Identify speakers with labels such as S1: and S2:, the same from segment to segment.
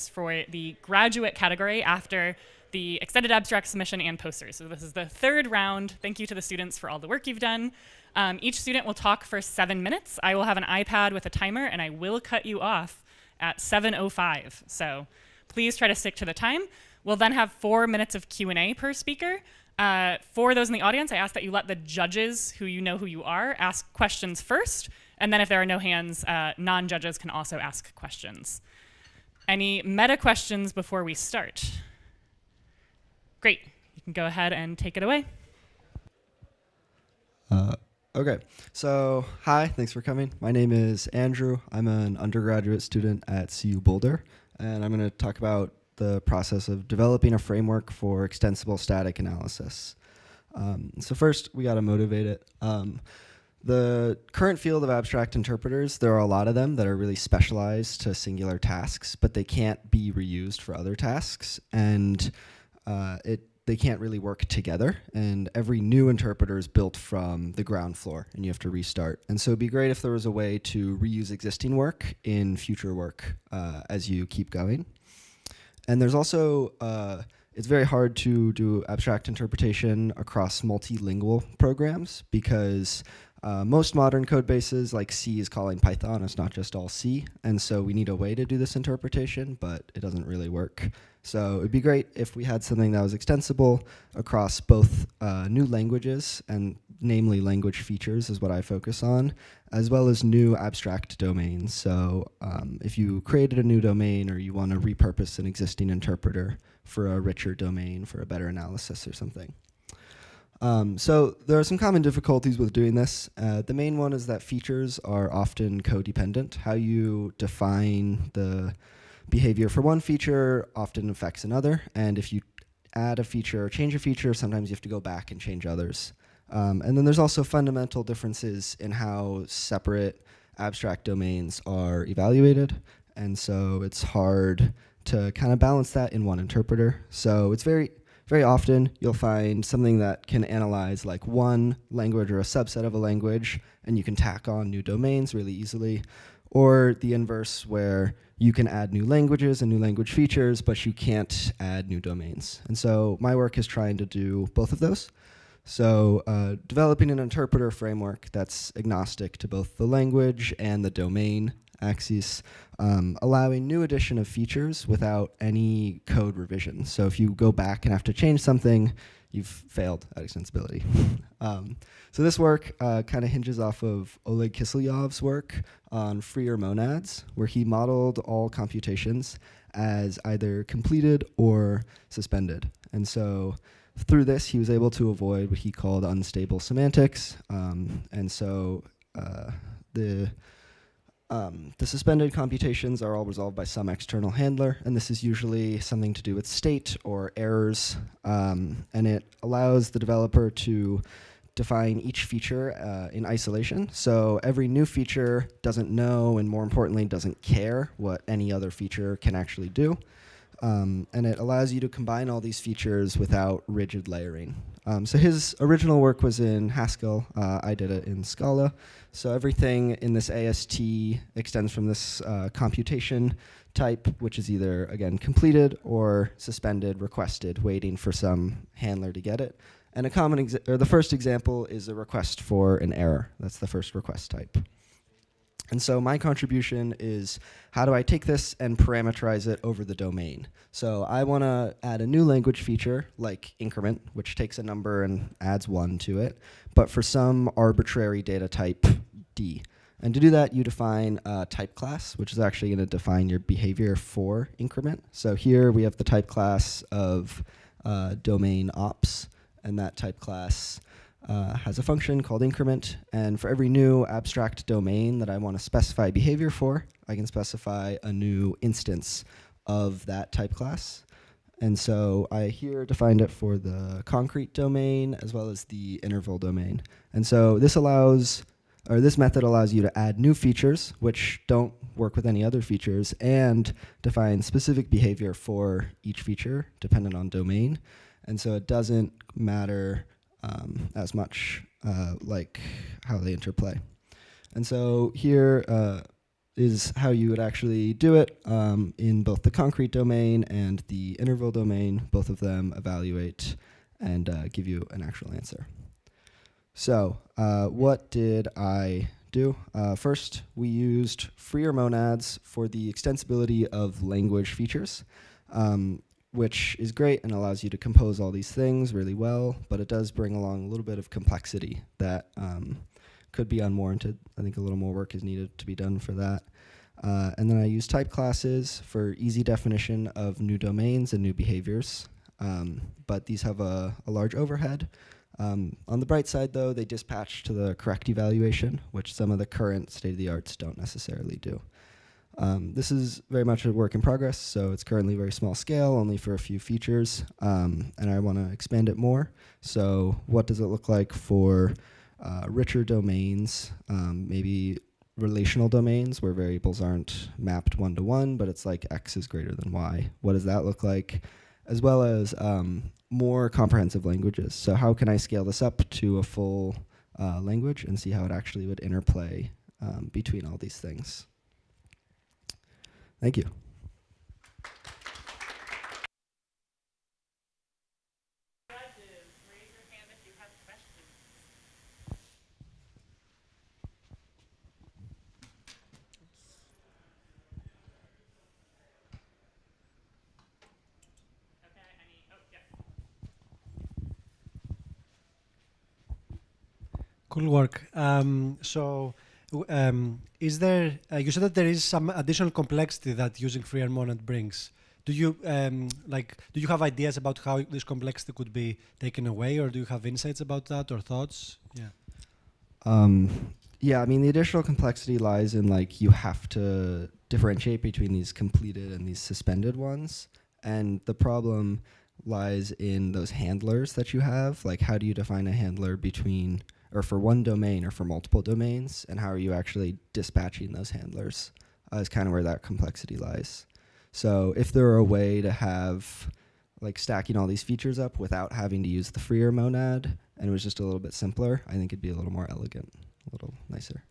S1: for the graduate category after the extended abstract submission and posters. So this is the third round. Thank you to the students for all the work you've done. Each student will talk for 7 minutes. I will have an iPad with a timer, and I will cut you off at 7:05. So please try to stick to the time. We'll then have 4 minutes of Q&A per speaker. For those in the audience, I ask that you let the judges, who you know who you are, ask questions first. And then if there are no hands, non-judges can also ask questions. Any meta questions before we start? Great. You can go ahead and take it away.
S2: Okay, so hi, thanks for coming. My name is Andrew. I'm an undergraduate student at CU Boulder, and I'm going to talk about the process of developing a framework for extensible static analysis. So first, we got to motivate it. The current field of abstract interpreters, there are a lot of them that are really specialized to singular tasks, but they can't be reused for other tasks, and they can't really work together, and every new interpreter is built from the ground floor, and you have to restart. And so it'd be great if there was a way to reuse existing work in future work as you keep going. And there's also, it's very hard to do abstract interpretation across multilingual programs because most modern code bases, like C, is calling Python. It's not just all C. And so we need a way to do this interpretation, but it doesn't really work. So it'd be great if we had something that was extensible across both new languages, and namely language features is what I focus on, as well as new abstract domains. So if you created a new domain or you want to repurpose an existing interpreter for a richer domain for a better analysis or something. So there are some common difficulties with doing this. The main one is that features are often codependent. How you define the behavior for one feature often affects another, and if you add a feature or change a feature, sometimes you have to go back and change others. And then there's also fundamental differences in how separate abstract domains are evaluated, and so it's hard to kind of balance that in one interpreter. So it's very often you'll find something that can analyze like one language or a subset of a language, and you can tack on new domains really easily, or the inverse where you can add new languages and new language features, but you can't add new domains. And so my work is trying to do both of those. So developing an interpreter framework that's agnostic to both the language and the domain axes, allowing new addition of features without any code revision. So if you go back and have to change something, you've failed at extensibility. So this work kind of hinges off of Oleg Kiselyov's work on freer monads, where he modeled all computations as either completed or suspended. And so through this, he was able to avoid what he called unstable semantics. And so the suspended computations are all resolved by some external handler, and this is usually something to do with state or errors, and it allows the developer to define each feature in isolation. So every new feature doesn't know, and more importantly, doesn't care what any other feature can actually do. And it allows you to combine all these features without rigid layering. So his original work was in Haskell. I did it in Scala. So everything in this AST extends from this computation type, which is either, again, completed or suspended, requested, waiting for some handler to get it. And a common the first example is a request for an error. That's the first request type. And so my contribution is, how do I take this and parameterize it over the domain? So I want to add a new language feature like increment, which takes a number and adds 1 to it, but for some arbitrary data type D. And to do that, you define a type class, which is actually going to define your behavior for increment. So here we have the type class of domain ops, and that type class has a function called increment, and for every new abstract domain that I want to specify behavior for, I can specify a new instance of that type class. And so I here defined it for the concrete domain as well as the interval domain. And so this method allows you to add new features which don't work with any other features and define specific behavior for each feature dependent on domain. And so it doesn't matter as much like how they interplay. And so here, is how you would actually do it in both the concrete domain and the interval domain. Both of them evaluate and give you an actual answer. So what did I do? First, we used freer monads for the extensibility of language features, which is great and allows you to compose all these things really well, but it does bring along a little bit of complexity that could be unwarranted. I think a little more work is needed to be done for that. And then I use type classes for easy definition of new domains and new behaviors. But these have a large overhead. On the bright side, though, they dispatch to the correct evaluation, which some of the current state-of-the-arts don't necessarily do. This is very much a work in progress, so it's currently very small scale, only for a few features, and I want to expand it more. So what does it look like for richer domains, maybe relational domains where variables aren't mapped one-to-one, but it's like x is greater than y? What does that look like? As well as more comprehensive languages. So how can I scale this up to a full language and see how it actually would interplay between all these things? Thank you.
S1: Raise your hand if you have questions. Okay, oh, yes.
S3: Cool work. Is there? You said that there is some additional complexity that using freer monad brings. Do you Do you have ideas about how this complexity could be taken away, or do you have insights about that or thoughts? Yeah.
S2: Yeah, I mean, the additional complexity lies in you have to differentiate between these completed and these suspended ones. And the problem lies in those handlers that you have. Like, how do you define a handler between, or for one domain or for multiple domains? And how are you actually dispatching those handlers is kind of where that complexity lies. So if there were a way to have stacking all these features up without having to use the freer monad, and it was just a little bit simpler, I think it'd be a little more elegant, a little nicer.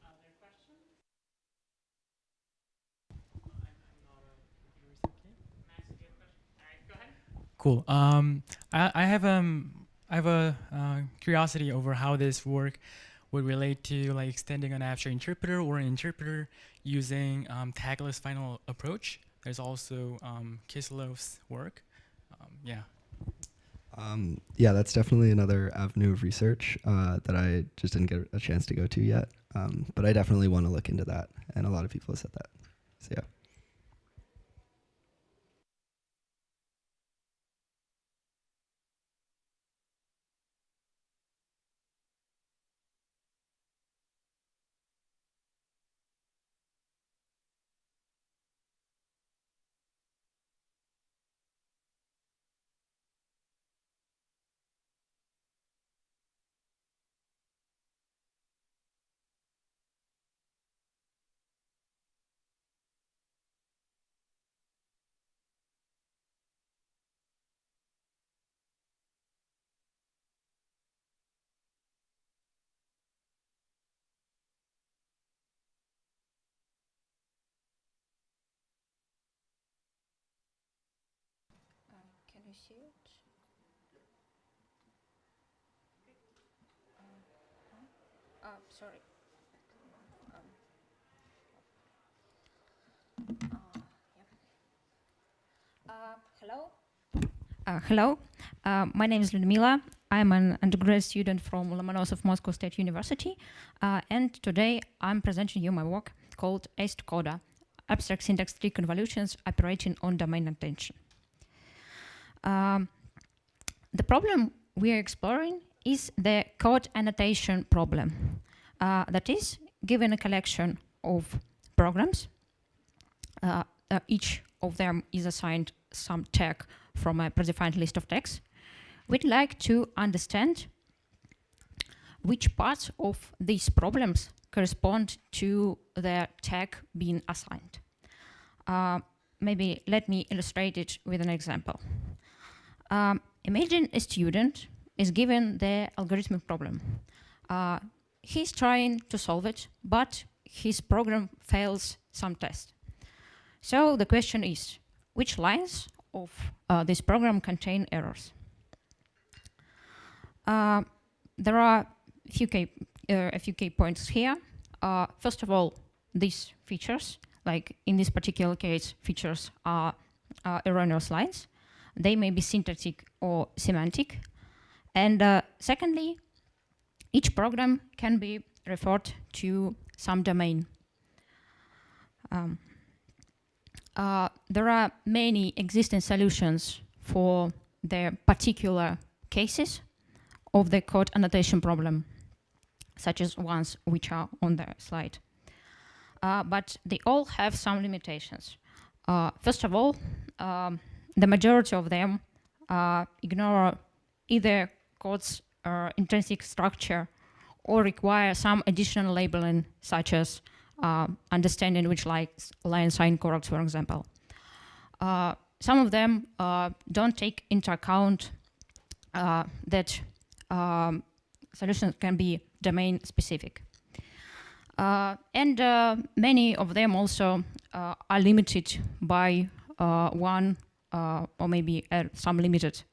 S1: Other questions? Max, do you have a question? All right, go ahead.
S4: Cool. I have a curiosity over how this work would relate to extending an abstract interpreter or an interpreter using tagless final approach. There's also Kislov's work. Yeah.
S2: Yeah, that's definitely another avenue of research that I just didn't get a chance to go to yet. But I definitely want to look into that, and a lot of people have said that. So yeah.
S5: Can you see it? Sorry. Hello. Hello. My name is Ludmila. I'm an undergrad student from Lomonosov Moscow State University, and today I'm presenting you my work called ACE-Coda, Abstract Syntax Tree Convolutions Operating on Domain Attention. The problem we are exploring is the code annotation problem. That is, given a collection of programs, each of them is assigned some tag from a predefined list of tags. We'd like to understand which parts of these problems correspond to the tag being assigned. Maybe let me illustrate it with an example. Imagine a student is given the algorithmic problem. He's trying to solve it, but his program fails some test. So the question is, which lines of this program contain errors? There are a few key points here. First of all, these features, like in this particular case, features are erroneous lines. They may be syntactic or semantic. And secondly, each program can be referred to some domain. There are many existing solutions for the particular cases of the code annotation problem, such as ones which are on the slide. But they all have some limitations. First of all, the majority of them ignore either code's intrinsic structure or require some additional labeling, such as understanding which lines are incorrect, for example. Some of them don't take into account that solutions can be domain specific. And many of them also are limited by one or maybe some limited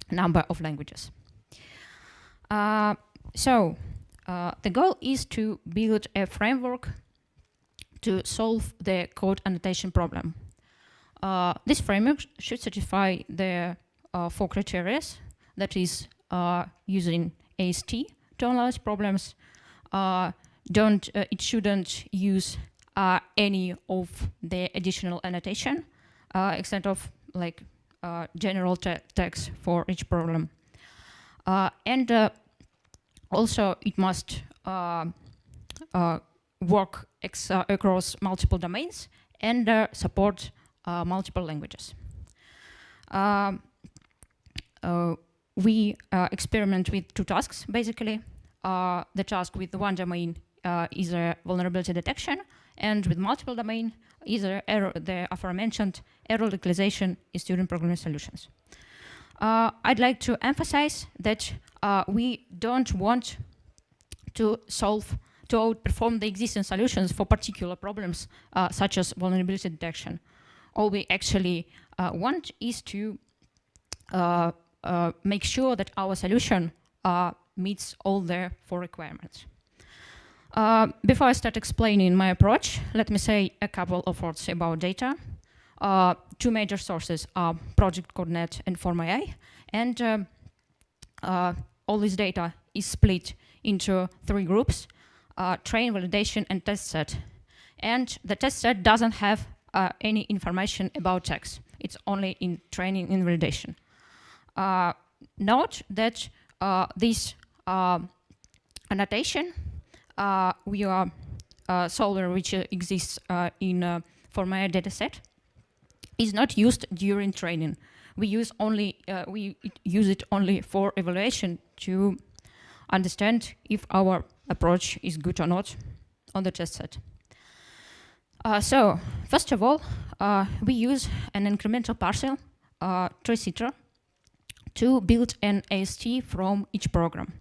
S5: number of languages. So the goal is to build a framework to solve the code annotation problem. This framework should satisfy the 4 criteria, that is using AST to analyze problems. It shouldn't use any of the additional annotation, except of like general text for each problem. And also it must work across multiple domains and support multiple languages. We experiment with 2 tasks, basically. The task with one domain is a vulnerability detection, and with multiple domain is the aforementioned error localization in student programming solutions. I'd like to emphasize that we don't want to outperform the existing solutions for particular problems, such as vulnerability detection. All we actually want is to make sure that our solution meets all the 4 requirements. Before I start explaining my approach, let me say a couple of words about data. 2 major sources are Project CodeNet and FormAI, and all this data is split into 3 groups: train, validation, and test set. And the test set doesn't have any information about text. It's only in training and validation. Note that this annotation we are solver which exists in FormAI dataset is not used during training. We use it only for evaluation to understand if our approach is good or not on the test set. So first of all, we use an incremental parser, Triciter, to build an AST from each program.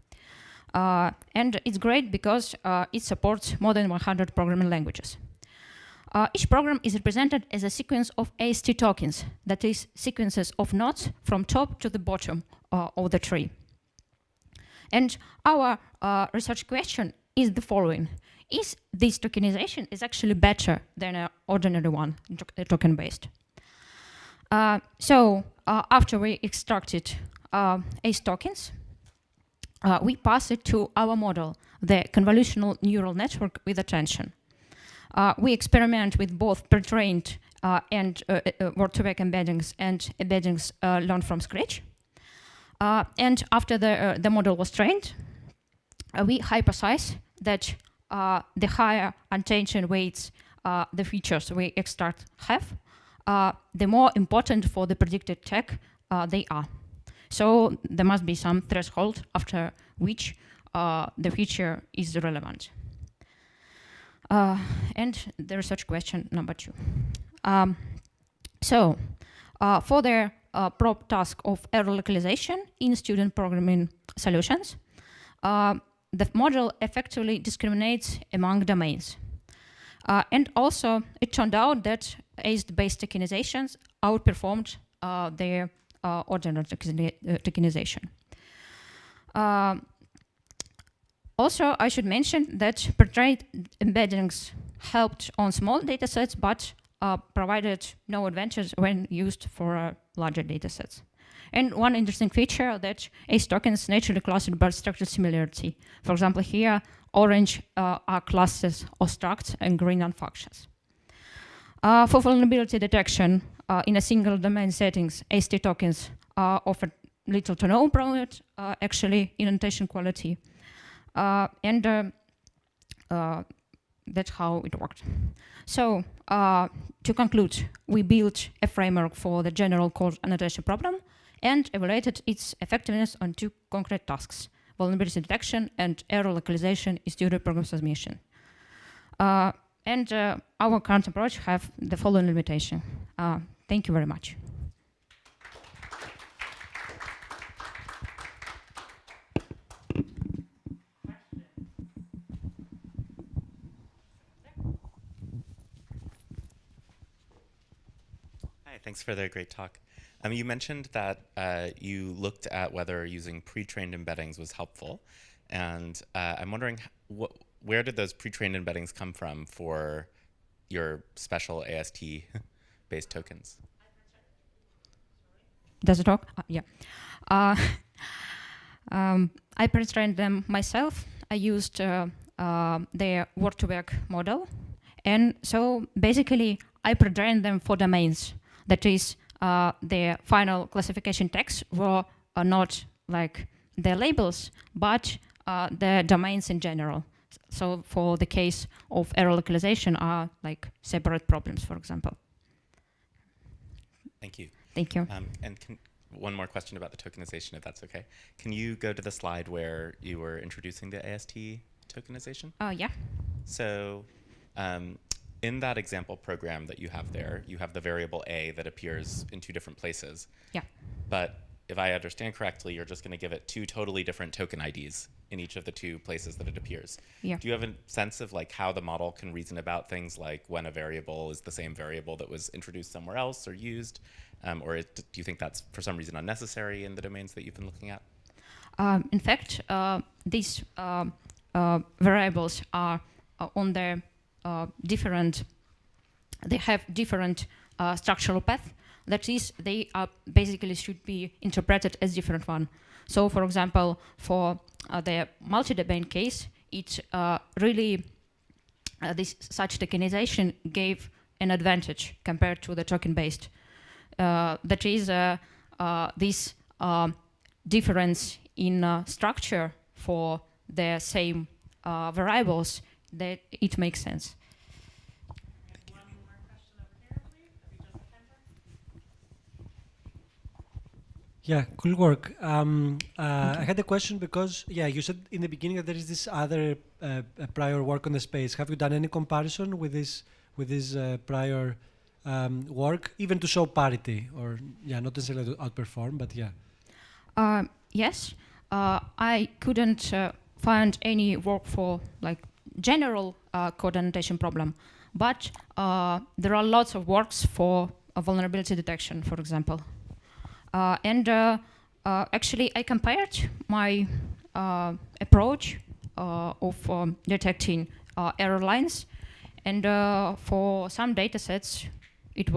S5: And it's great because it supports more than 100 programming languages. Each program is represented as a sequence of AST tokens, that is, sequences of nodes from top to the bottom of the tree. And our research question is the following: is this tokenization actually better than an ordinary one, token-based? So after we extracted AST tokens, we pass it to our model, the convolutional neural network with attention. We experiment with both pre-trained and word-to-vec embeddings and embeddings learned from scratch. And after the model was trained, we hypothesize that the higher attention weights the features we extract have, the more important for the predicted tag they are. So there must be some threshold after which the feature is relevant. And the research question number 2. So for the prop task of error localization in student programming solutions, the model effectively discriminates among domains. And also, it turned out that ACE-based tokenizations outperformed their ordinary tokenization. Also, I should mention that portrait embeddings helped on small datasets, but provided no advantage when used for larger datasets. And one interesting feature that ACE tokens naturally classified by structural similarity. For example, here, orange are classes or structs and green are functions. For vulnerability detection in a single domain settings, AST tokens offer little to no improvement actually in annotation quality. And that's how it worked. So to conclude, we built a framework for the general code annotation problem and evaluated its effectiveness on 2 concrete tasks: vulnerability detection and error localization in studio program submission. And our current approach have the following limitation. Thank you very much.
S6: Hi, thanks for the great talk. You mentioned that you looked at whether using pre-trained embeddings was helpful. And I'm wondering, where did those pre-trained embeddings come from for your special AST-based tokens?
S5: Does it talk? Yeah. I pre-trained them myself. I used their word-to-vec model. And so basically, I pre-trained them for domains. That is, their final classification tags were not like their labels, but the domains in general. So for the case of error localization are like separate problems, for example.
S6: Thank you.
S5: Thank you.
S6: And one more question about the tokenization, if that's okay. Can you go to the slide where you were introducing the AST tokenization?
S5: Yeah.
S6: So in that example program that you have there, you have the variable A that appears in 2 different places.
S5: Yeah.
S6: But if I understand correctly, you're just going to give it 2 totally different token IDs in each of the 2 places that it appears.
S5: Yeah.
S6: Do you have a sense of like how the model can reason about things like when a variable is the same variable that was introduced somewhere else or used? Or do you think that's for some reason unnecessary in the domains that you've been looking at?
S5: In fact, these variables are on their different, they have different structural path. That is, they are basically should be interpreted as different one. So for example, for the multi-domain case, it really, this such tokenization gave an advantage compared to the token-based. That is, this difference in structure for the same variables, that it makes sense.
S1: One more question over here, please. That we just have time for.
S3: Yeah, cool work. I had a question because, yeah, you said in the beginning that there is this other prior work on the space. Have you done any comparison with this prior work, even to show parity, or yeah, not necessarily to outperform, but yeah.
S5: Yes, I couldn't find any work for like general code annotation problem, but there are lots of works for vulnerability detection, for example. And actually, I compared my approach of detecting error lines, and for some data sets, it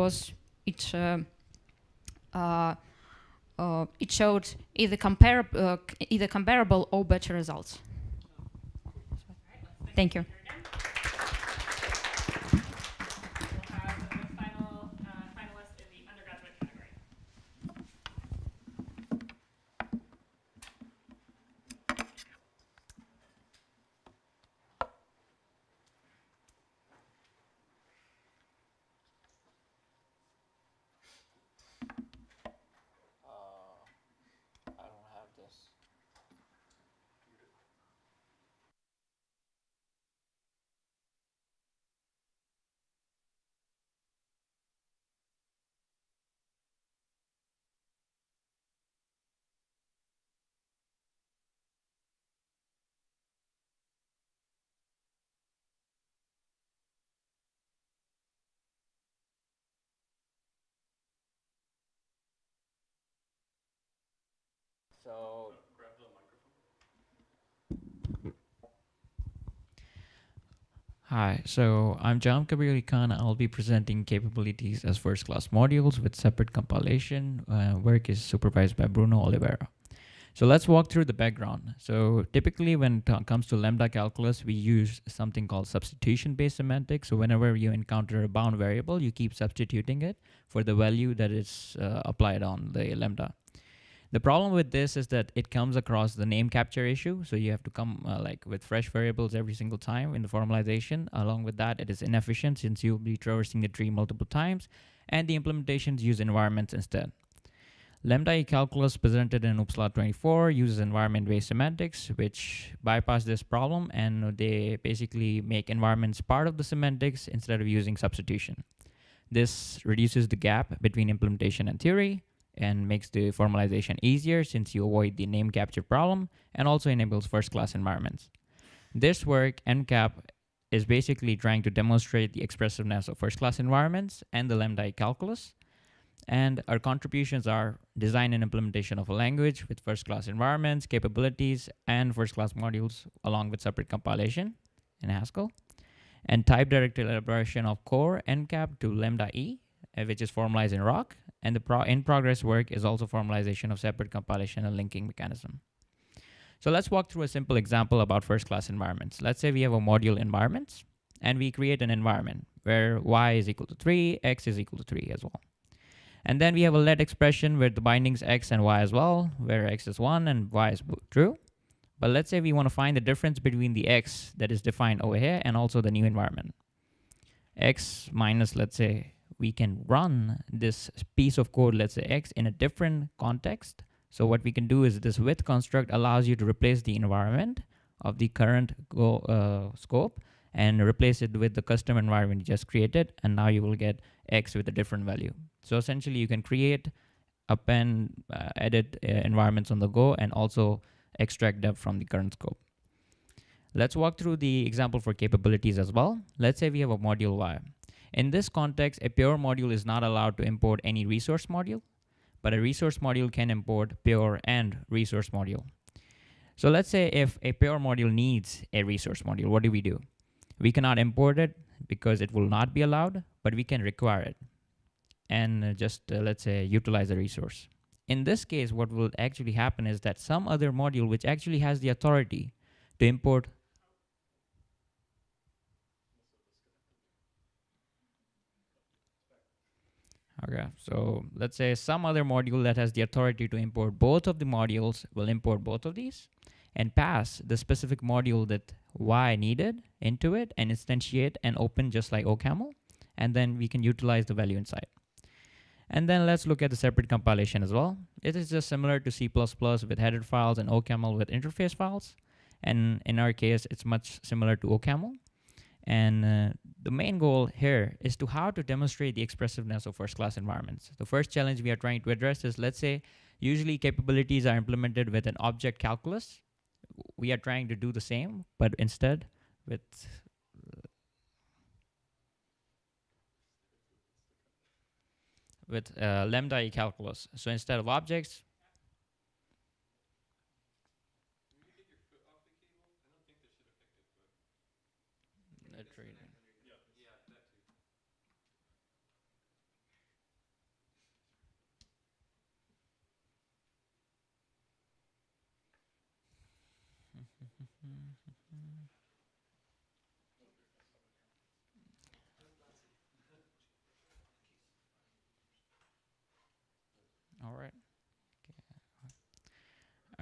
S5: showed either comparable or better results. Thank you.
S1: We'll have the final finalist in the undergraduate category.
S7: I don't have this. So
S8: Hi, so I'm Jam Kabir Khan. I'll be presenting capabilities as first-class modules with separate compilation. Work is supervised by Bruno Oliveira. So let's walk through the background. So typically when it comes to lambda calculus, we use something called substitution-based semantics. So whenever you encounter a bound variable, you keep substituting it for the value that is applied on the lambda. The problem with this is that it comes across the name capture issue. So you have to come like with fresh variables every single time in the formalization. Along with that, it is inefficient since you'll be traversing the tree multiple times, and the implementations use environments instead. Lambda calculus presented in Uppsala 24 uses environment-based semantics, which bypass this problem, and they basically make environments part of the semantics instead of using substitution. This reduces the gap between implementation and theory, and makes the formalization easier since you avoid the name capture problem, and also enables first-class environments. This work, NCAP, is basically trying to demonstrate the expressiveness of first-class environments and the lambda calculus. And our contributions are design and implementation of a language with first-class environments, capabilities, and first-class modules, along with separate compilation in Haskell, and type-directed elaboration of core NCAP to lambda E, which is formalized in Rock, and the in-progress work is also formalization of separate compilation and linking mechanism. So let's walk through a simple example about first-class environments. Let's say we have a module environments, and we create an environment where y is equal to 3, x is equal to 3 as well. And then we have a let expression with the bindings x and y as well, where x is 1 and y is true. But let's say we want to find the difference between the x that is defined over here and also the new environment. X minus, let's say, we can run this piece of code, let's say x, in a different context. So what we can do is this with construct allows you to replace the environment of the current scope and replace it with the custom environment you just created, and now you will get x with a different value. So essentially you can create, append, edit environments on the go, and also extract them from the current scope. Let's walk through the example for capabilities as well. Let's say we have a module y. In this context, a pure module is not allowed to import any resource module, but a resource module can import pure and resource module. So let's say if a pure module needs a resource module, what do? We cannot import it because it will not be allowed, but we can require it and let's say utilize the resource. In this case, what will actually happen is that some other module which actually has the authority to import Okay, so let's say some other module that has the authority to import both of the modules will import both of these and pass the specific module that y needed into it and instantiate and open just like OCaml, and then we can utilize the value inside. And then let's look at the separate compilation as well. It is just similar to C++ with header files and OCaml with interface files. And in our case, it's much similar to OCaml. And the main goal here is to how to demonstrate the expressiveness of first-class environments. The first challenge we are trying to address is, let's say, usually capabilities are implemented with an object calculus. We are trying to do the same, but instead with lambda calculus. So instead of objects, all right.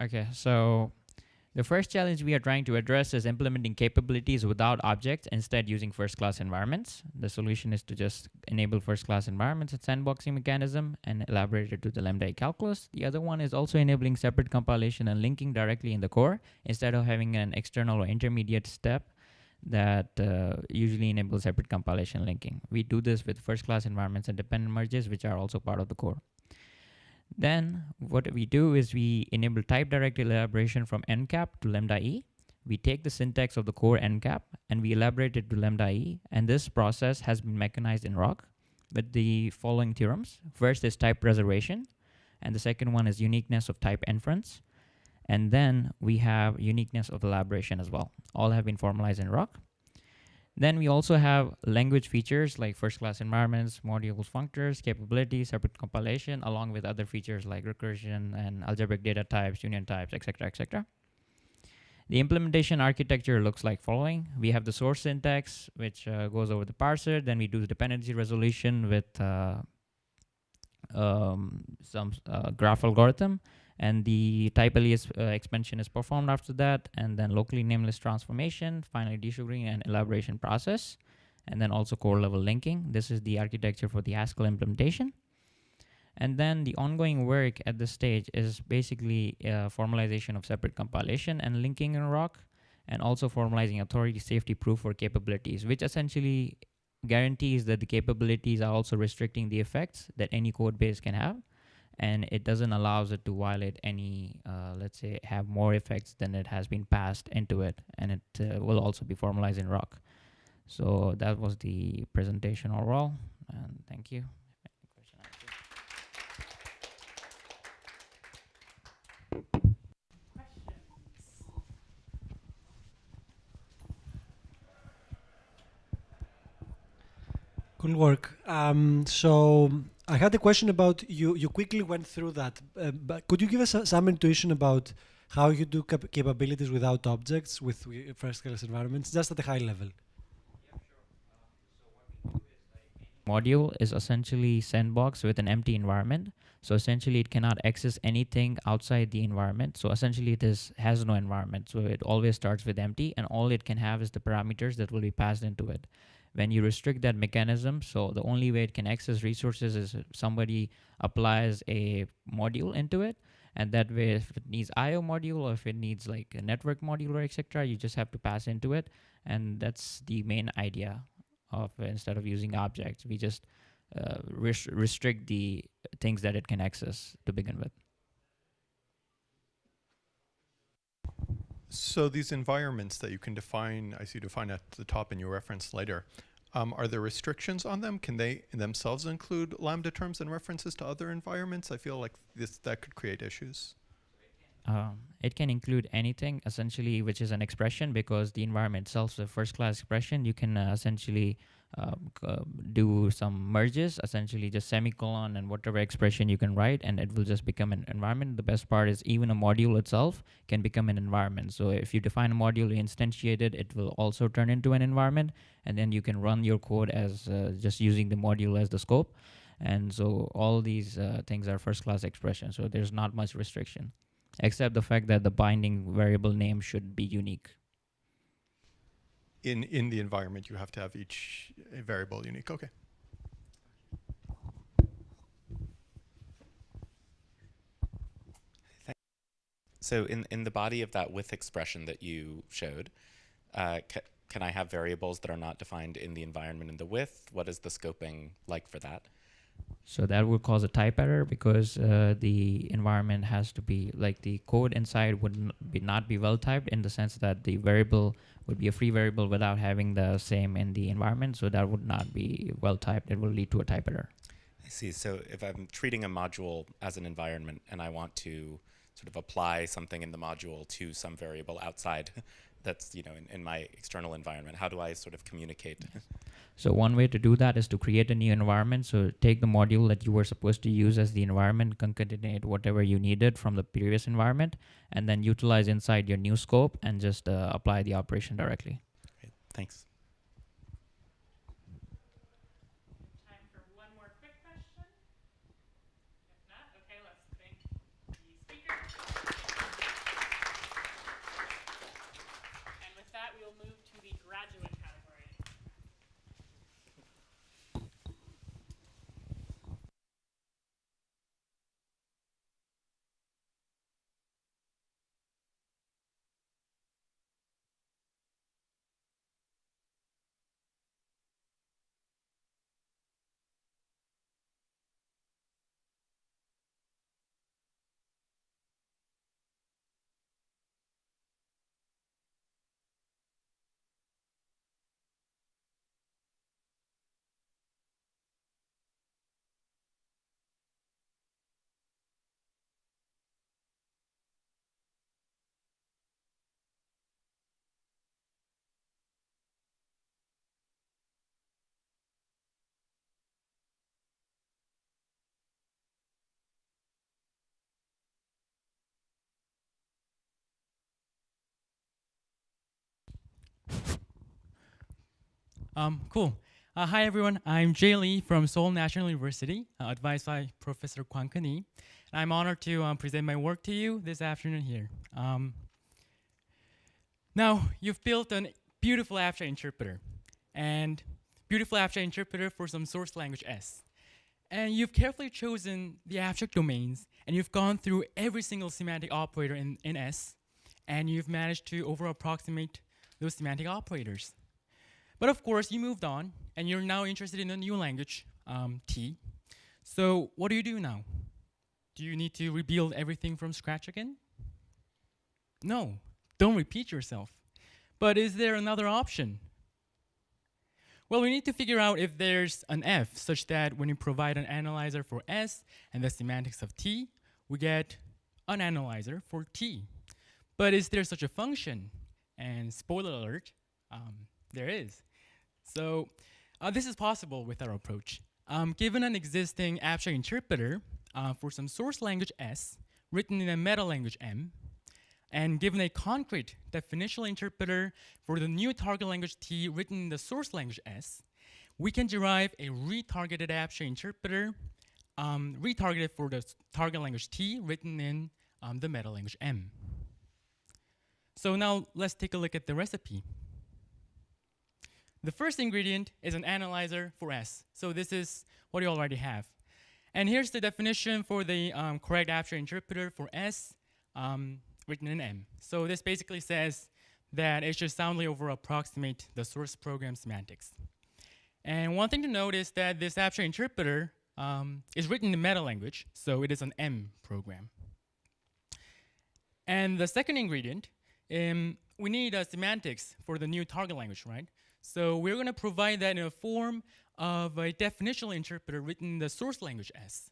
S8: Okay, so the first challenge we are trying to address is implementing capabilities without objects, instead using first-class environments. The solution is to just enable first-class environments and sandboxing mechanism and elaborate it to the lambda calculus. The other one is also enabling separate compilation and linking directly in the core, instead of having an external or intermediate step that usually enables separate compilation linking. We do this with first-class environments and dependent merges, which are also part of the core. Then what we do is we enable type-directed elaboration from NCAP to lambda E. We take the syntax of the core NCAP and we elaborate it to lambda E, and this process has been mechanized in Rock with the following theorems. First is type preservation, and the second one is uniqueness of type inference. And then we have uniqueness of elaboration as well. All have been formalized in Rock. Then we also have language features like first-class environments, modules, functors, capabilities, separate compilation, along with other features like recursion and algebraic data types, union types, etc., etc. The implementation architecture looks like following. We have the source syntax, which goes over the parser. Then we do the dependency resolution with some graph algorithm. And the type alias expansion is performed after that. And then locally nameless transformation, finally desugaring and elaboration process. And then also core level linking. This is the architecture for the Haskell implementation. And then the ongoing work at this stage is basically formalization of separate compilation and linking in Rock, and also formalizing authority safety proof for capabilities, which essentially guarantees that the capabilities are also restricting the effects that any code base can have. And it doesn't allow it to violate any, let's say, have more effects than it has been passed into it. And it will also be formalized in Rock. So that was the presentation overall. And thank you.
S3: Good work. So I had a question about you. You quickly went through that, but could you give us some intuition about how you do capabilities without objects with first-class environments, just at a high level?
S8: Module is essentially sandbox with an empty environment. So essentially it cannot access anything outside the environment. So essentially it has no environment. So it always starts with empty, and all it can have is the parameters that will be passed into it. When you restrict that mechanism, so the only way it can access resources is if somebody applies a module into it. And that way, if it needs IO module or if it needs like a network module or etc., you just have to pass into it. And that's the main idea of instead of using objects, we just restrict the things that it can access to begin with.
S9: So these environments that you can define, I see defined at the top in your reference later, are there restrictions on them? Can they themselves include Lambda terms and references to other environments? I feel like that could create issues.
S8: It can include anything essentially which is an expression, because the environment itself is a first-class expression. You can essentially do some merges, essentially just semicolon and whatever expression you can write, and it will just become an environment. The best part is even a module itself can become an environment. So if you define a module, you instantiate it, it will also turn into an environment, and then you can run your code as just using the module as the scope. And so all these things are first-class expressions, so there's not much restriction, except the fact that the binding variable name should be unique.
S9: In the environment, you have to have each variable unique. Okay.
S6: So in the body of that with expression that you showed, can I have variables that are not defined in the environment in the with? What is the scoping like for that?
S8: So that would cause a type error, because the environment has to be, like the code inside would not be well typed, in the sense that the variable would be a free variable without having the same in the environment. So that would not be well typed. It will lead to a type error.
S6: I see. So if I'm treating a module as an environment and I want to sort of apply something in the module to some variable outside that's, in my external environment, how do I sort of communicate?
S8: So one way to do that is to create a new environment. So take the module that you were supposed to use as the environment, concatenate whatever you needed from the previous environment, and then utilize inside your new scope and just apply the operation directly.
S6: Great. Thanks.
S1: Time for one more quick question. If not, okay, let's thank the speaker. And with that, we will move to the graduate category.
S4: Cool. Hi, everyone. I'm Jay Lee from Seoul National University, advised by Professor Kwang Kani. I'm honored to present my work to you this afternoon here. Now, you've built a beautiful abstract interpreter, and beautiful abstract interpreter for some source language S. And you've carefully chosen the abstract domains, and you've gone through every single semantic operator in S, and you've managed to over-approximate those semantic operators. But of course, you moved on, and you're now interested in a new language, T. So what do you do now? Do you need to rebuild everything from scratch again? No, don't repeat yourself. But is there another option? Well, we need to figure out if there's an F such that when you provide an analyzer for S and the semantics of T, we get an analyzer for T. But is there such a function? And spoiler alert, there is. So this is possible with our approach. Given an existing abstract interpreter for some source language S written in a meta language M, and given a concrete definitional interpreter for the new target language T written in the source language S, we can derive a retargeted abstract interpreter retargeted for the target language T written in the meta language M. So now let's take a look at the recipe. The first ingredient is an analyzer for S. So this is what you already have. And here's the definition for the correct abstract interpreter for S written in M. So this basically says that it should soundly over-approximate the source program semantics. And one thing to note is that this abstract interpreter is written in meta language, so it is an M program. And the second ingredient, we need semantics for the new target language, right? So we're going to provide that in a form of a definitional interpreter written in the source language S.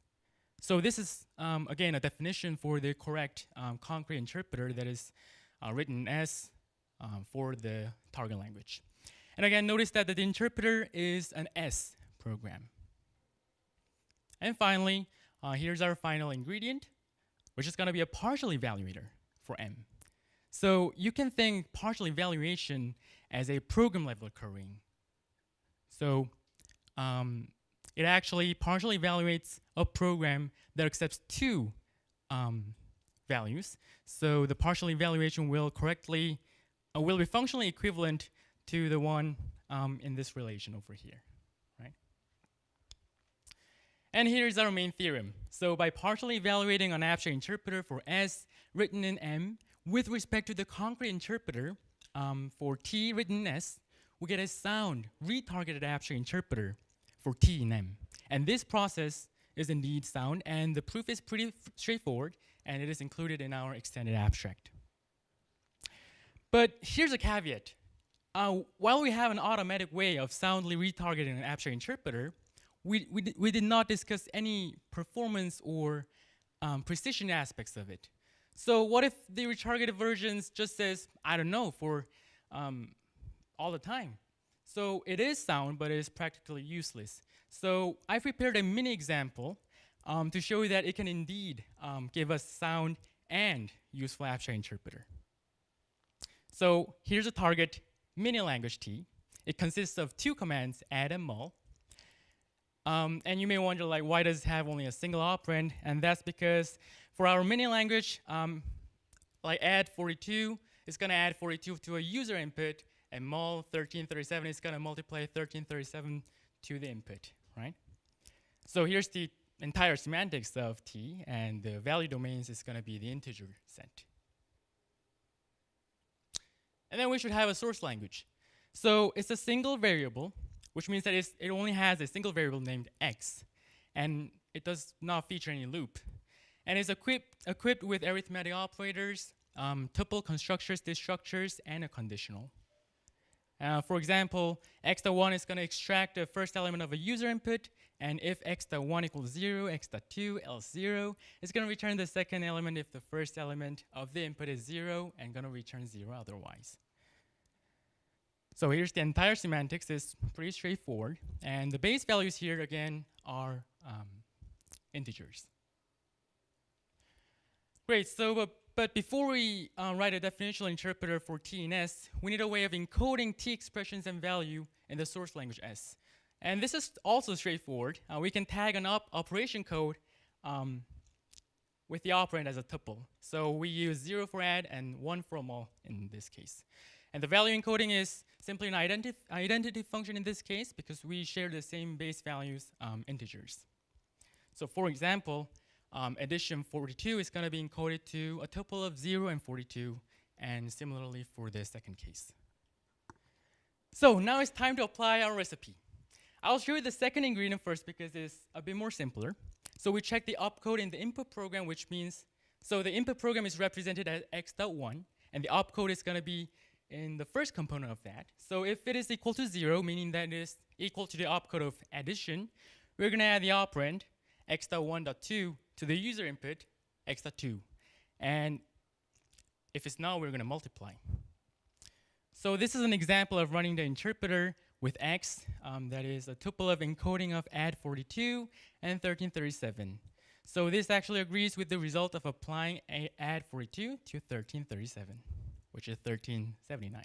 S4: So this is, again, a definition for the correct concrete interpreter that is written in S for the target language. And again, notice that the interpreter is an S program. And finally, here's our final ingredient, which is going to be a partial evaluator for M. So you can think partial evaluation as a program level occurring. So it actually partially evaluates a program that accepts two values. So the partial evaluation will will be functionally equivalent to the one in this relation over here, right? And here's our main theorem. So by partially evaluating an abstract interpreter for S written in M with respect to the concrete interpreter for T written in S, we get a sound retargeted abstract interpreter for T in M. And this process is indeed sound, and the proof is pretty straightforward, and it is included in our extended abstract. But here's a caveat. While we have an automatic way of soundly retargeting an abstract interpreter, we did not discuss any performance or precision aspects of it. So what if the retargeted versions just says, I don't know, for all the time? So it is sound, but it is practically useless. So I prepared a mini example to show you that it can indeed give us sound and useful abstract interpreter. So here's a target mini language T. It consists of two commands, add and mul. And you may wonder, like, why does it have only a single operand? And that's because for our mini language, like add 42 is going to add 42 to a user input, and mul 1337 is going to multiply 1337 to the input, right? So here's the entire semantics of T, and the value domains is going to be the integer set. And then we should have a source language. So it's a single variable, which means that it only has a single variable named x, and it does not feature any loop. And it's equipped with arithmetic operators, tuple constructors, destructors, and a conditional. For example, x.1 is going to extract the first element of a user input, and if x.1 equals 0, x.2 else 0, it's going to return the second element if the first element of the input is 0, and going to return 0 otherwise. So here's the entire semantics. It's pretty straightforward. And the base values here, again, are integers. Great, so but before we write a definitional interpreter for T and S, we need a way of encoding T expressions and value in the source language S. And this is also straightforward. We can tag an operation code with the operand as a tuple. So we use 0 for add and 1 for mul in this case. And the value encoding is simply an identity function in this case because we share the same base values integers. So for example, addition 42 is going to be encoded to a tuple of 0 and 42, and similarly for the second case. So now it's time to apply our recipe. I'll show you the second ingredient first because it's a bit more simpler. So we check the opcode in the input program, which means, so the input program is represented as x.1, and the opcode is going to be in the first component of that. So if it is equal to 0, meaning that it is equal to the opcode of addition, we're going to add the operand x.1.2 to the user input x.2. And if it's null, we're going to multiply. So this is an example of running the interpreter with x, that is a tuple of encoding of add 42 and 1337. So this actually agrees with the result of applying add 42 to 1337, which is 1379.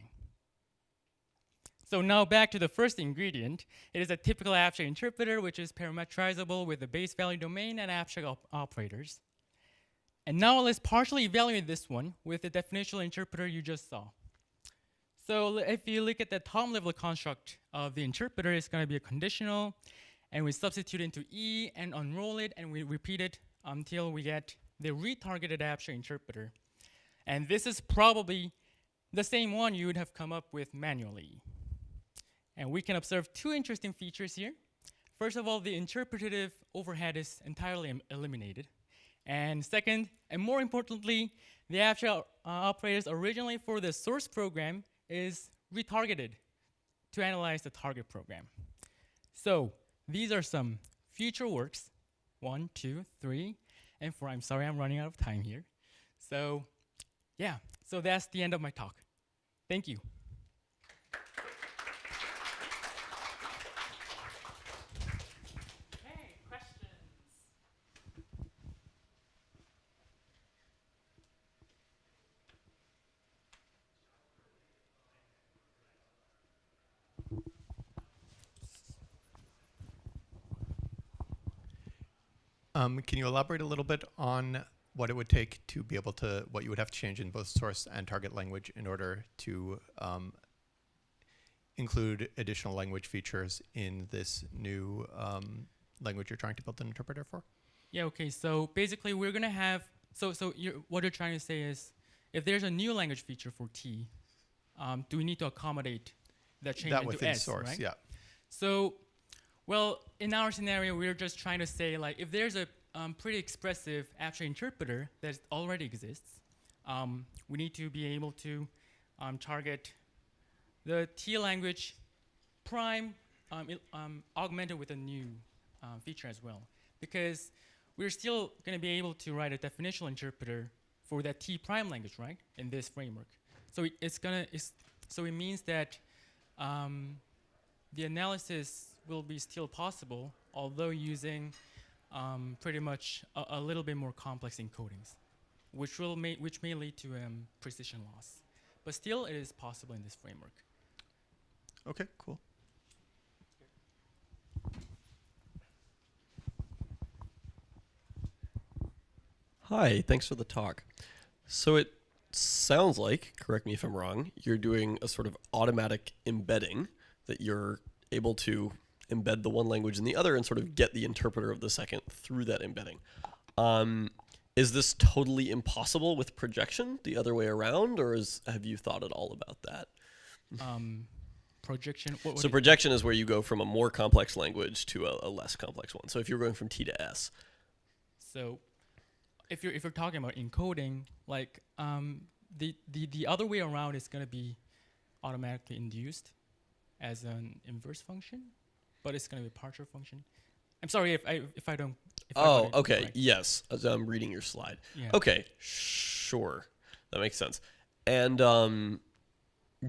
S4: So now back to the first ingredient. It is a typical abstract interpreter, which is parametrizable with the base value domain and abstract operators. And now let's partially evaluate this one with the definitional interpreter you just saw. So if you look at the top level construct of the interpreter, it's going to be a conditional, and we substitute into E and unroll it, and we repeat it until we get the retargeted abstract interpreter. And this is probably the same one you would have come up with manually. And we can observe two interesting features here. First of all, the interpretative overhead is entirely eliminated. And second, and more importantly, the abstract operators originally for the source program is retargeted to analyze the target program. So these are some future works, 1, 2, 3, and 4. I'm sorry, I'm running out of time here. So yeah, so that's the end of my talk. Thank you.
S1: Okay, questions?
S9: Can you elaborate a little bit on what it would take to be able to, what you would have to change in both source and target language in order to include additional language features in this new language you're trying to build an interpreter for?
S4: Yeah, okay, so basically we're gonna have, what you're trying to say is, if there's a new language feature for T, do we need to accommodate that change
S9: That
S4: into
S9: within
S4: S,
S9: source,
S4: right?
S9: yeah.
S4: So, well, in our scenario, we're just trying to say, like, if there's a pretty expressive abstract interpreter that already exists, we need to be able to target the T language prime augmented with a new feature as well. Because we're still going to be able to write a definitional interpreter for that T prime language, right, in this framework. So it means that the analysis will be still possible, although using pretty much a little bit more complex encodings, which may lead to precision loss. But still, it is possible in this framework.
S9: Okay, cool.
S10: Hi, thanks for the talk. So it sounds like, correct me if I'm wrong, you're doing a sort of automatic embedding that you're able to embed the one language in the other and sort of get the interpreter of the second through that embedding. Is this totally impossible with projection the other way around, or have you thought at all about that?
S4: Projection?
S10: So projection is where you go from a more complex language to a less complex one. So if you're going from T to S.
S4: So if you're talking about encoding, like the other way around is going to be automatically induced as an inverse function, but it's going to be a partial function. I'm sorry if I don't.
S10: Oh, okay. Yes, as I'm reading your slide.
S4: Yeah.
S10: Okay, sure, that makes sense. And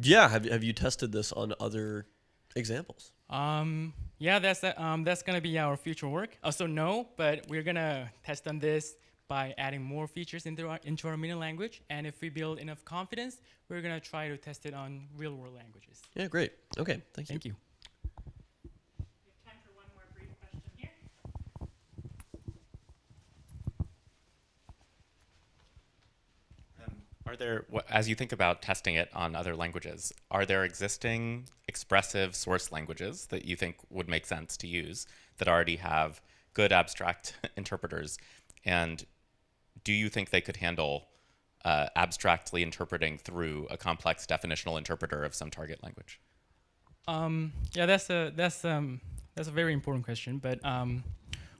S10: yeah, have you tested this on other examples?
S4: Yeah, that's going to be our future work. Also, no, but we're going to test on this by adding more features into our mini language. And if we build enough confidence, we're going to try to test it on real world languages.
S10: Yeah, great. Okay, thank you.
S4: Thank you.
S1: We have time for one more brief question here.
S6: Are there, as you think about testing it on other languages, are there existing expressive source languages that you think would make sense to use that already have good abstract interpreters? And do you think they could handle abstractly interpreting through a complex definitional interpreter of some target language?
S4: Yeah, that's a very important question. But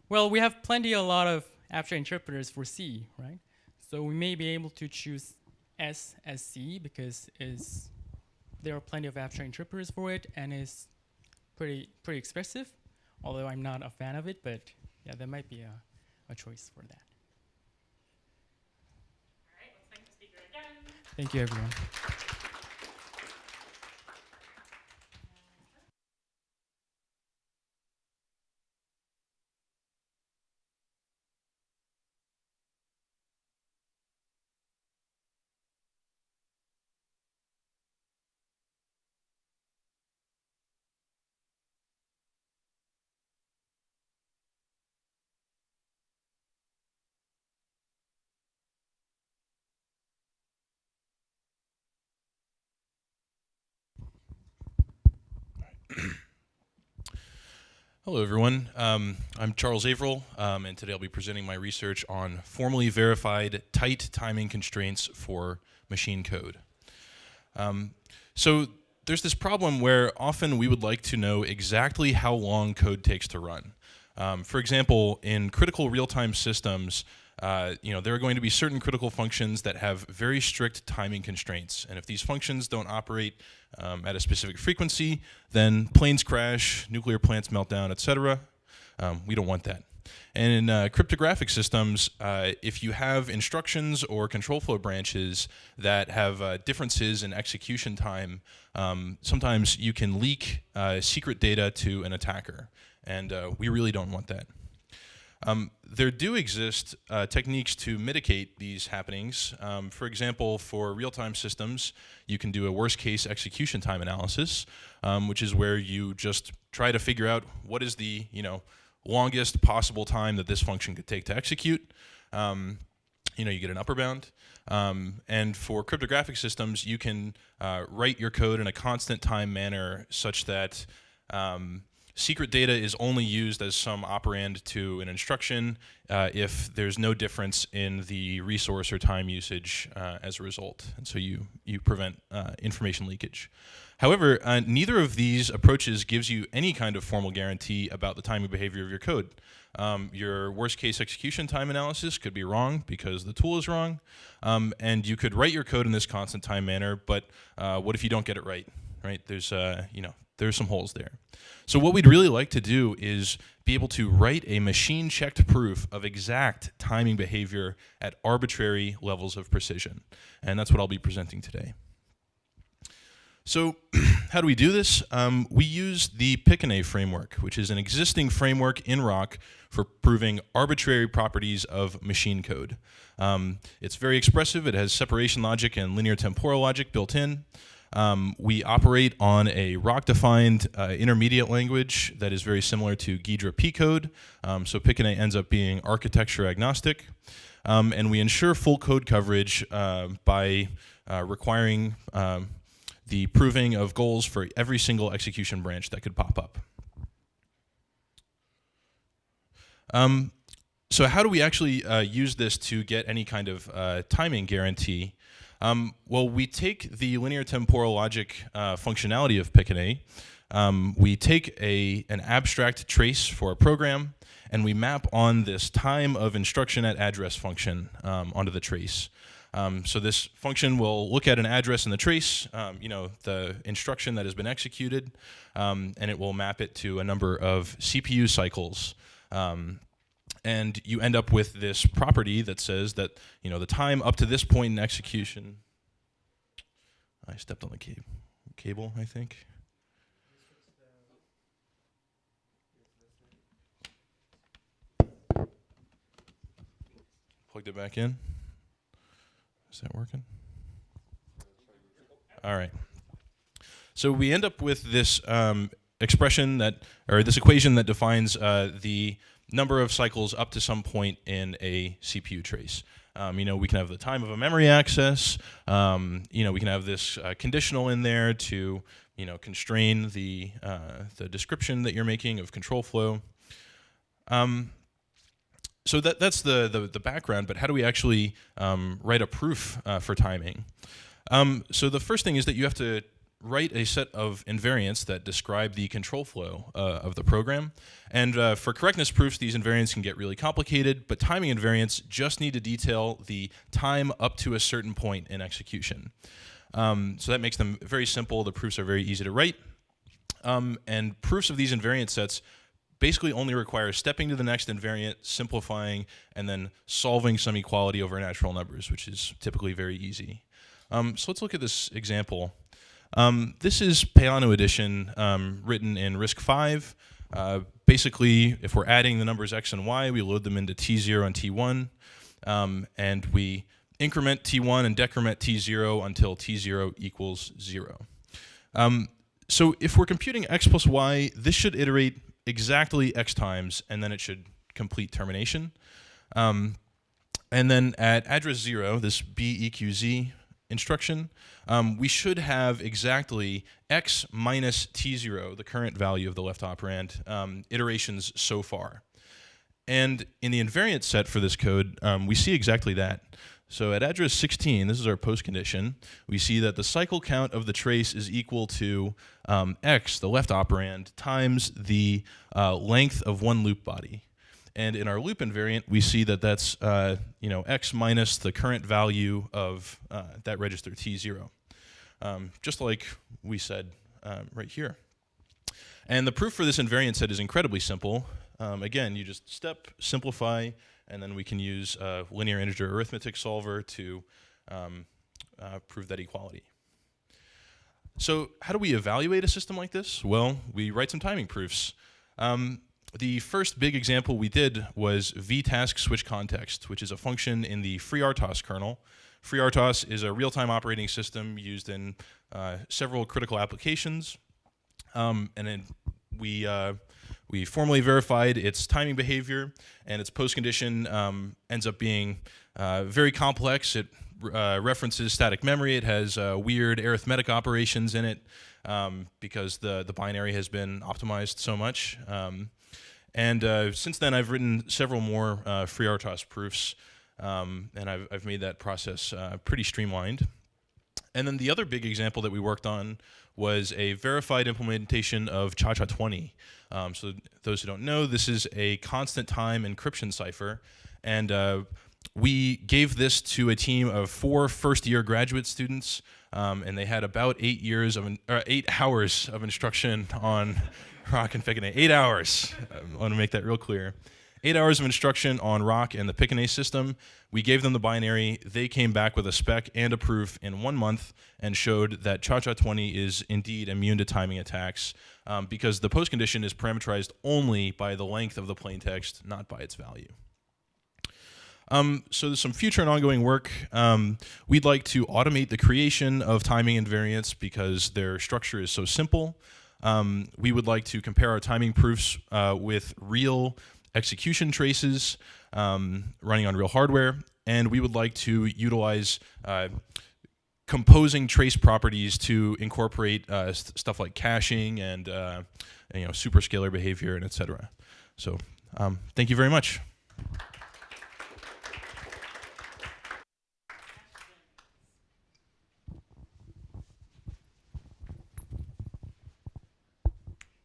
S4: well, we have a lot of abstract interpreters for C, right? So we may be able to choose S as C because there are plenty of abstract interpreters for it, and it's pretty expressive. Although I'm not a fan of it, but yeah, there might be a choice for that.
S1: All right, let's thank the speaker again.
S4: Thank you, everyone.
S11: Hello, everyone. I'm Charles Averill, and today I'll be presenting my research on formally verified tight timing constraints for machine code. So there's this problem where often we would like to know exactly how long code takes to run. For example, in critical real-time systems, there are going to be certain critical functions that have very strict timing constraints. And if these functions don't operate at a specific frequency, then planes crash, nuclear plants melt down, etc. We don't want that. And in cryptographic systems, if you have instructions or control flow branches that have differences in execution time, sometimes you can leak secret data to an attacker. And we really don't want that. There do exist techniques to mitigate these happenings. For example, for real-time systems, you can do a worst-case execution time analysis, which is where you just try to figure out what is the longest possible time that this function could take to execute. You get an upper bound. And for cryptographic systems, you can write your code in a constant time manner such that secret data is only used as some operand to an instruction if there's no difference in the resource or time usage as a result. And so you prevent information leakage. However, neither of these approaches gives you any kind of formal guarantee about the timing behavior of your code. Your worst case execution time analysis could be wrong because the tool is wrong. And you could write your code in this constant time manner, but what if you don't get it right? Right? There's some holes there. So what we'd really like to do is be able to write a machine-checked proof of exact timing behavior at arbitrary levels of precision. And that's what I'll be presenting today. So how do we do this? We use the Piccaninny framework, which is an existing framework in Rock for proving arbitrary properties of machine code. It's very expressive. It has separation logic and linear temporal logic built in. We operate on a Rock-defined intermediate language that is very similar to Ghidra P code. So Piccaninny ends up being architecture agnostic. And we ensure full code coverage by requiring the proving of goals for every single execution branch that could pop up. So how do we actually use this to get any kind of timing guarantee? Well, we take the linear temporal logic functionality of Piccaninny. We take an abstract trace for a program, and we map on this time of instruction at address function onto the trace. So this function will look at an address in the trace, the instruction that has been executed, and it will map it to a number of CPU cycles. And you end up with this property that says that the time up to this point in execution. I stepped on the cable, I think. plugged it back in. Is that working? All right. So we end up with this expression that, or this equation that defines the number of cycles up to some point in a CPU trace. We can have the time of a memory access. We can have this conditional in there to, constrain the description that you're making of control flow. So that's the background, but how do we actually write a proof for timing? So the first thing is that you have to write a set of invariants that describe the control flow of the program. And for correctness proofs, these invariants can get really complicated, but timing invariants just need to detail the time up to a certain point in execution. So that makes them very simple. The proofs are very easy to write. And proofs of these invariant sets basically only require stepping to the next invariant, simplifying, and then solving some equality over natural numbers, which is typically very easy. So let's look at this example. This is Peano addition written in RISC-V. Basically, if we're adding the numbers x and y, we load them into T0 and T1, and we increment T1 and decrement T0 until T0 equals 0. So if we're computing x plus y, this should iterate exactly x times, and then it should complete termination. And then at address 0, this BEQZ instruction, we should have exactly x minus T0, the current value of the left operand, iterations so far. And in the invariant set for this code, we see exactly that. So at address 16, this is our post condition, we see that the cycle count of the trace is equal to x, the left operand, times the length of one loop body. And in our loop invariant, we see that that's x minus the current value of that register T0, just like we said right here. And the proof for this invariant set is incredibly simple. Again, you just step, simplify, and then we can use a linear integer arithmetic solver to prove that equality. So how do we evaluate a system like this? Well, we write some timing proofs. The first big example we did was vtask switch context, which is a function in the FreeRTOS kernel. FreeRTOS is a real-time operating system used in several critical applications. And then we formally verified its timing behavior, and its post-condition ends up being very complex. It references static memory. It has weird arithmetic operations in it because the binary has been optimized so much. And since then, I've written several more FreeRTOS proofs, and I've made that process pretty streamlined. And then the other big example that we worked on was a verified implementation of Cha-Cha-20. So those who don't know, this is a constant time encryption cipher, and we gave this to a team of 4 first-year graduate students, and they had about 8 hours of instruction on Rock and Piccaninny. 8 hours. I want to make that real clear. 8 hours of instruction on Rock and the Piccaninny system. We gave them the binary. They came back with a spec and a proof in 1 month and showed that Cha-Cha-20 is indeed immune to timing attacks because the post condition is parameterized only by the length of the plaintext, not by its value. So there's some future and ongoing work. We'd like to automate the creation of timing invariants because their structure is so simple. We would like to compare our timing proofs with real execution traces running on real hardware, and we would like to utilize composing trace properties to incorporate stuff like caching and superscalar behavior and etc. So thank you very much.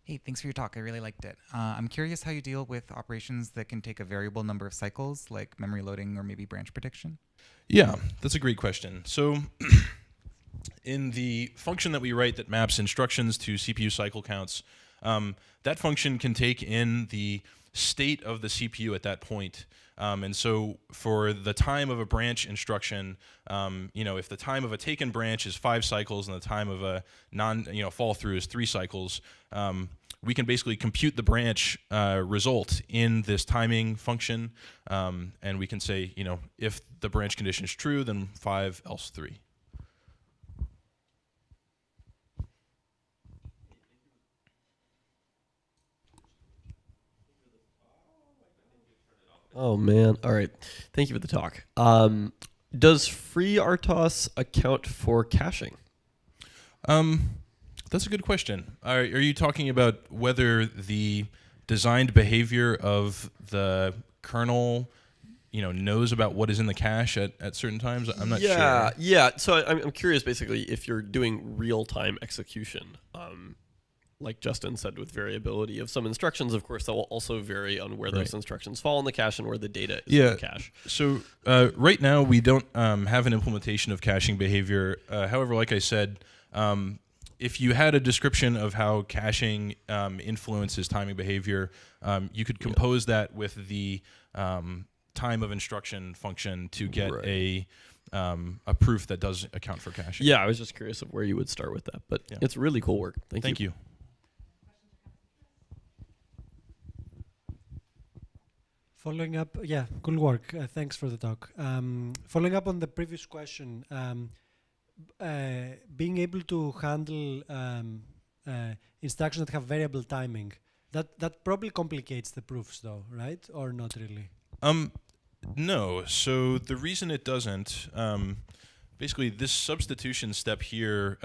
S12: Hey, thanks for your talk. I really liked it. I'm curious how you deal with operations that can take a variable number of cycles, like memory loading or maybe branch prediction.
S11: Yeah, that's a great question. So in the function that we write that maps instructions to CPU cycle counts, that function can take in the state of the CPU at that point. And so for the time of a branch instruction, if the time of a taken branch is 5 cycles and the time of a fall through is 3 cycles, we can basically compute the branch result in this timing function, and we can say, if the branch condition is true, then 5, else 3.
S10: Oh man! All right, thank you for the talk. Does FreeRTOS account for caching?
S11: That's a good question. Are you talking about whether the designed behavior of the kernel, knows about what is in the cache at certain times? I'm not sure.
S10: Yeah. So I'm curious, basically, if you're doing real-time execution, like Justin said, with variability of some instructions, of course, that will also vary on where those instructions fall in the cache and where the data is in the cache.
S11: So right now, we don't have an implementation of caching behavior. However, like I said, if you had a description of how caching influences timing behavior, you could compose that with the time of instruction function to get a proof that does account for caching.
S10: Yeah, I was just curious of where you would start with that, but it's really cool work. Thank you.
S3: Following up, cool work. Thanks for the talk. Following up on the previous question, being able to handle instructions that have variable timing, that probably complicates the proofs, though, right? Or not really?
S11: No. So the reason it doesn't, basically, this substitution step here,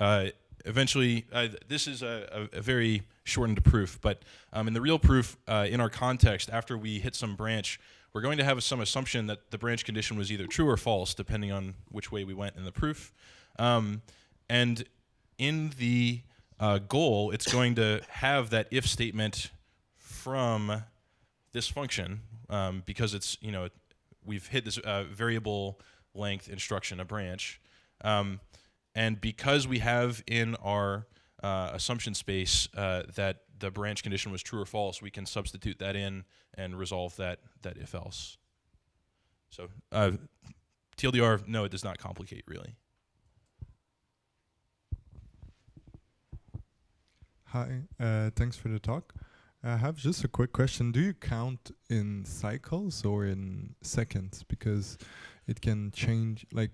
S11: eventually, this is a very shortened proof, but in the real proof, in our context, after we hit some branch, we're going to have some assumption that the branch condition was either true or false, depending on which way we went in the proof. And in the goal, it's going to have that if statement from this function, because it's, we've hit this variable length instruction, a branch. And because we have in our assumption space that the branch condition was true or false, we can substitute that in and resolve that if else. So TLDR, no, it does not complicate really.
S13: Hi, thanks for the talk. I have just a quick question. Do you count in cycles or in seconds? Because it can change, like,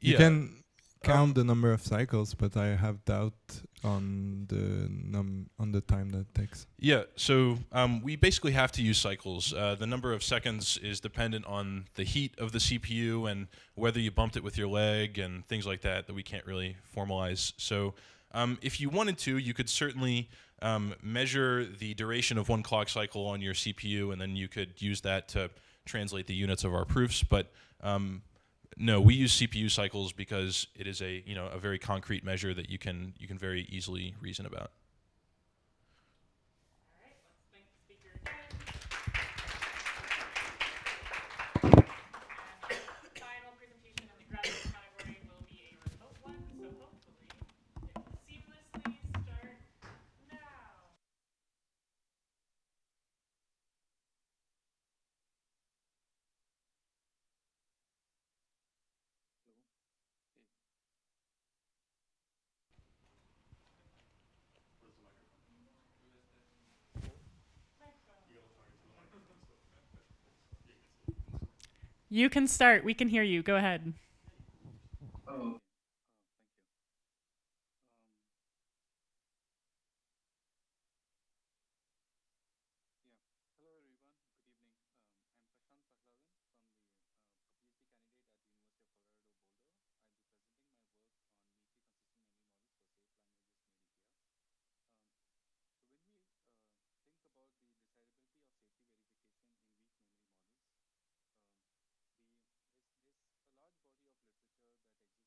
S13: you can count the number of cycles, but I have doubt on the time that it takes.
S11: Yeah, so we basically have to use cycles. The number of seconds is dependent on the heat of the CPU and whether you bumped it with your leg and things like that we can't really formalize. So if you wanted to, you could certainly measure the duration of one clock cycle on your CPU, and then you could use that to translate the units of our proofs. But no, we use CPU cycles because it is a very concrete measure that you can very easily reason about.
S1: All right, let's thank the speaker again. And the final presentation in the graduate category will be a remote one, so hopefully it will seamlessly start now. You can start. We can hear you. Go ahead.
S7: Oh, hello everyone. Good evening. I'm Prashant Pahlavan from the PhD candidate at the University of Colorado Boulder. I'll be presenting my work on meekly consistent memory models for safe languages made easier. So when we think about the desirability of safety verification in weak memory models, there's a large body of literature that exists on this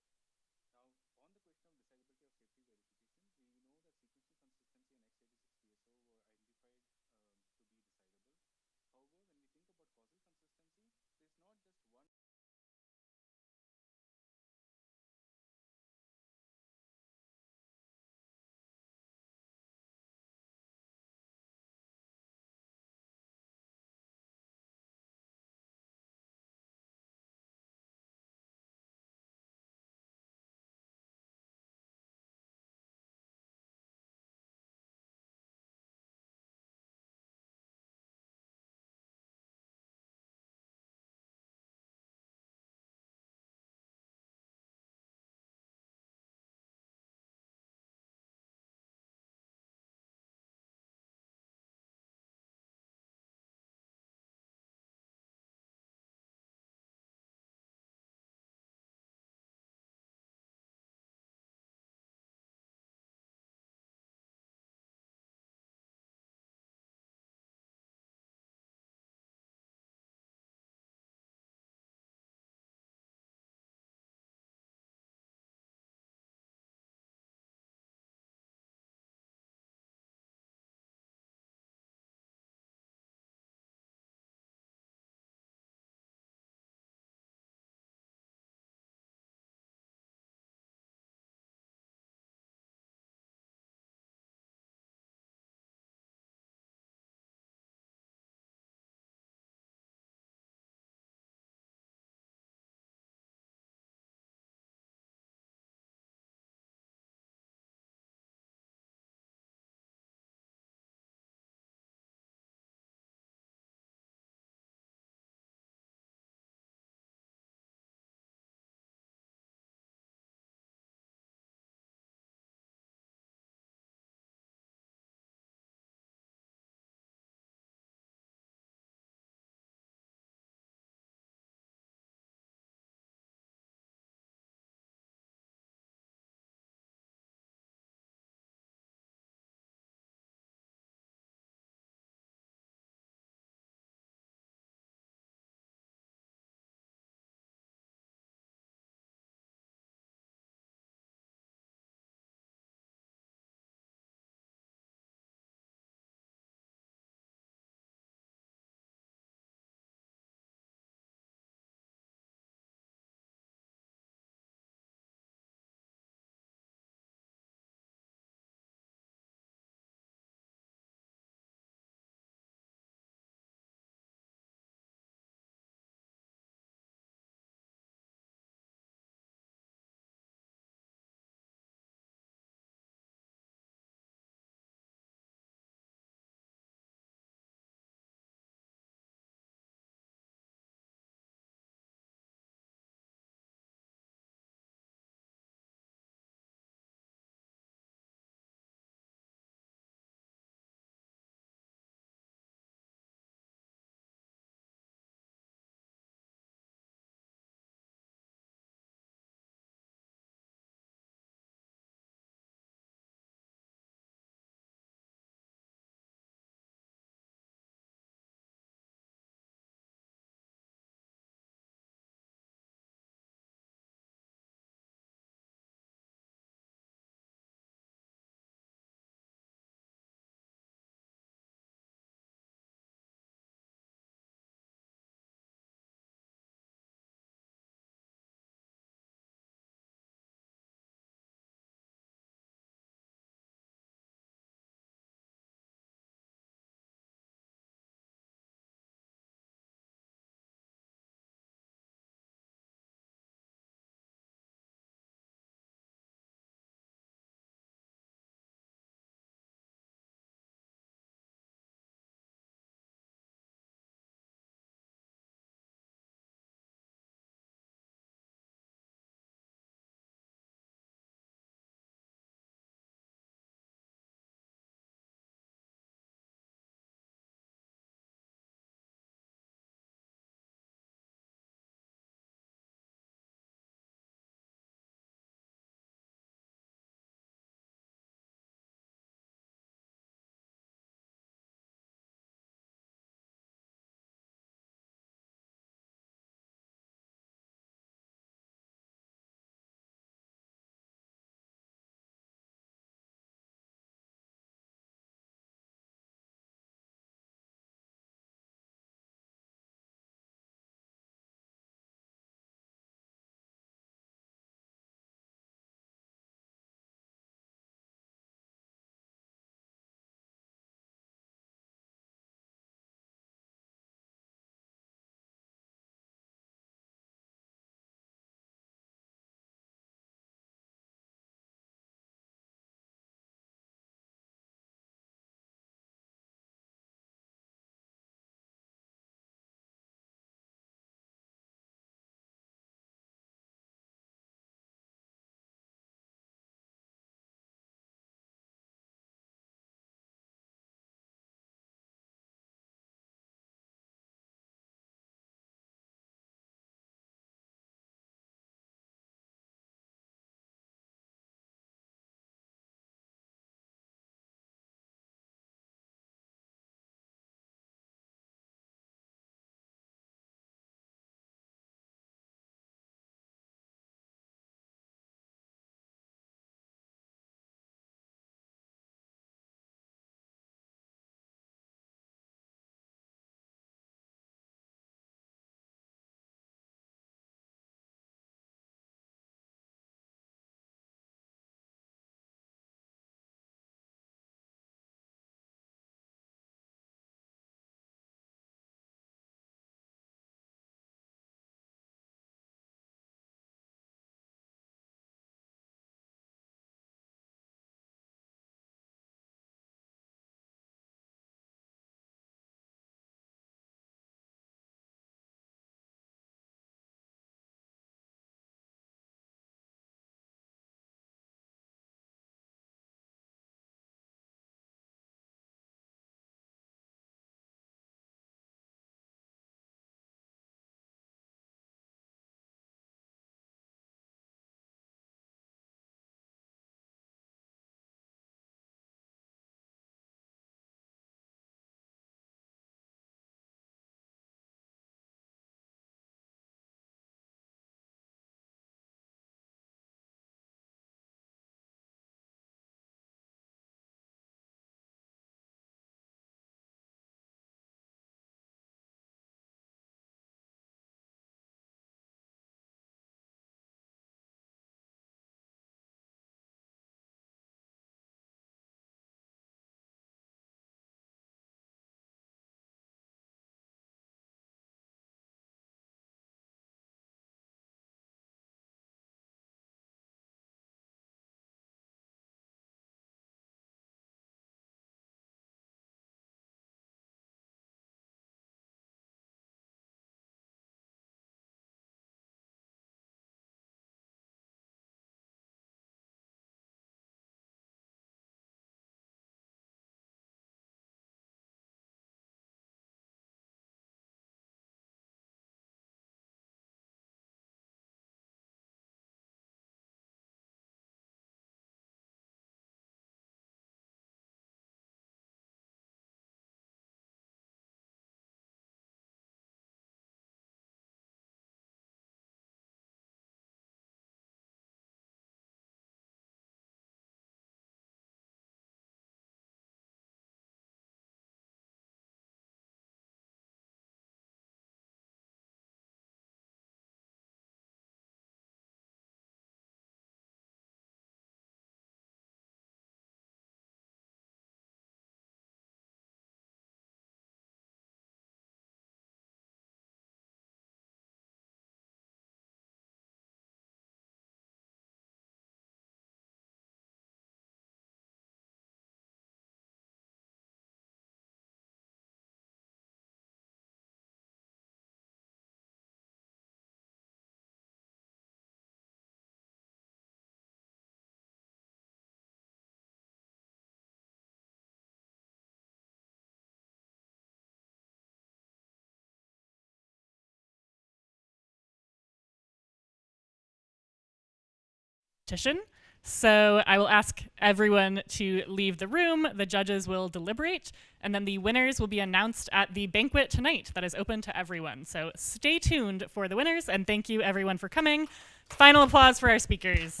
S1: competition. So I will ask everyone to leave the room. The judges will deliberate, and then the winners will be announced at the banquet tonight that is open to everyone. So stay tuned for the winners, and thank you everyone for coming. Final applause for our speakers.